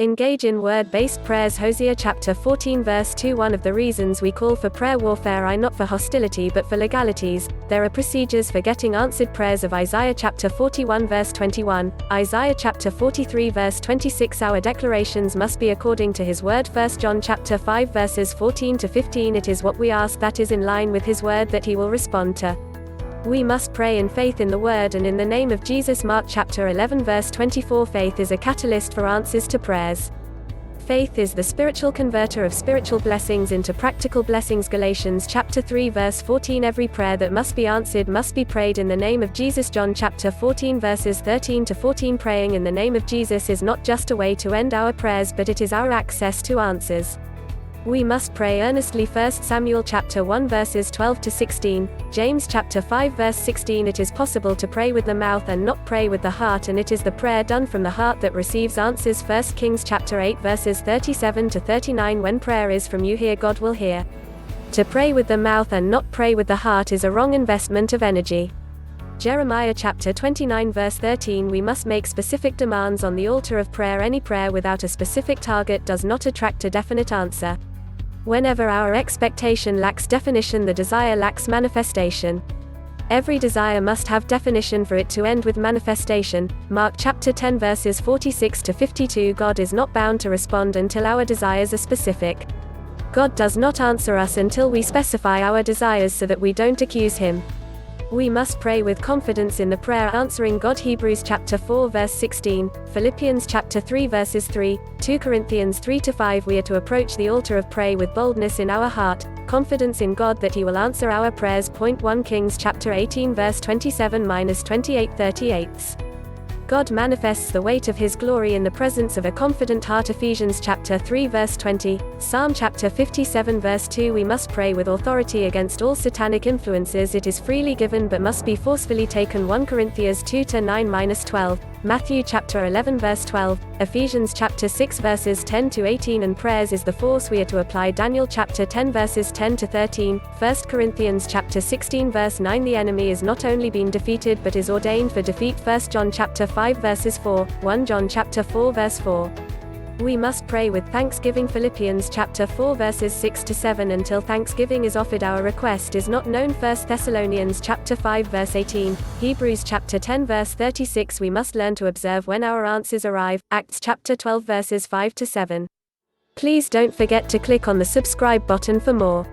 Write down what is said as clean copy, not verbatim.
Engage in word-based prayers. Hosea chapter 14 verse 2. One of the reasons we call for prayer warfare are not for hostility but for legalities. There are procedures for getting answered prayers of Isaiah chapter 41 verse 21, Isaiah chapter 43 verse 26. Our declarations must be according to his word. 1 John chapter 5 verses 14 to 15. It is what we ask that is in line with his word that he will respond to. We must pray in faith in the Word and in the name of Jesus. Mark chapter 11 verse 24. Faith is a catalyst for answers to prayers. Faith is the spiritual converter of spiritual blessings into practical blessings. Galatians chapter 3 verse 14. Every prayer that must be answered must be prayed in the name of Jesus. John chapter 14 verses 13 to 14. Praying in the name of Jesus is not just a way to end our prayers, but it is our access to answers. We must pray earnestly. 1 Samuel chapter 1 verses 12 to 16, James chapter 5 verse 16. It is possible to pray with the mouth and not pray with the heart, and it is the prayer done from the heart that receives answers. 1 Kings chapter 8 verses 37 to 39. When prayer is from you here, God will hear. To pray with the mouth and not pray with the heart is a wrong investment of energy. Jeremiah chapter 29 verse 13. We must make specific demands on the altar of prayer. Any prayer without a specific target does not attract a definite answer. Whenever our expectation lacks definition, the desire lacks manifestation. Every desire must have definition for it to end with manifestation. Mark chapter 10 verses 46 to 52. God is not bound to respond until our desires are specific. God does not answer us until we specify our desires so that we don't accuse him. We must pray with confidence in the prayer answering God. Hebrews chapter 4 verse 16, Philippians chapter 3 verses 3, 2 Corinthians 3 to 5. We are to approach the altar of prayer with boldness in our heart, confidence in God that he will answer our prayers. 1 Kings chapter 18 verse 27-28:38. God manifests the weight of his glory in the presence of a confident heart. Ephesians chapter 3 verse 20, Psalm chapter 57 verse 2. We must pray with authority against all satanic influences. It is freely given but must be forcefully taken. 1 Corinthians 2-9-12, Matthew chapter 11 verse 12, Ephesians chapter 6 verses 10 to 18. And prayers is the force we are to apply. Daniel chapter 10 verses 10 to 13, 1 Corinthians chapter 16 verse 9. The enemy is not only been defeated but is ordained for defeat. 1 John chapter 5 verses 4, 1 John chapter 4 verse 4. We must pray with thanksgiving. Philippians chapter 4 verses 6 to 7. Until thanksgiving is offered, our request is not known. 1 Thessalonians chapter 5 verse 18, Hebrews chapter 10 verse 36. We must learn to observe when our answers arrive. Acts chapter 12 verses 5 to 7. Please don't forget to click on the subscribe button for more.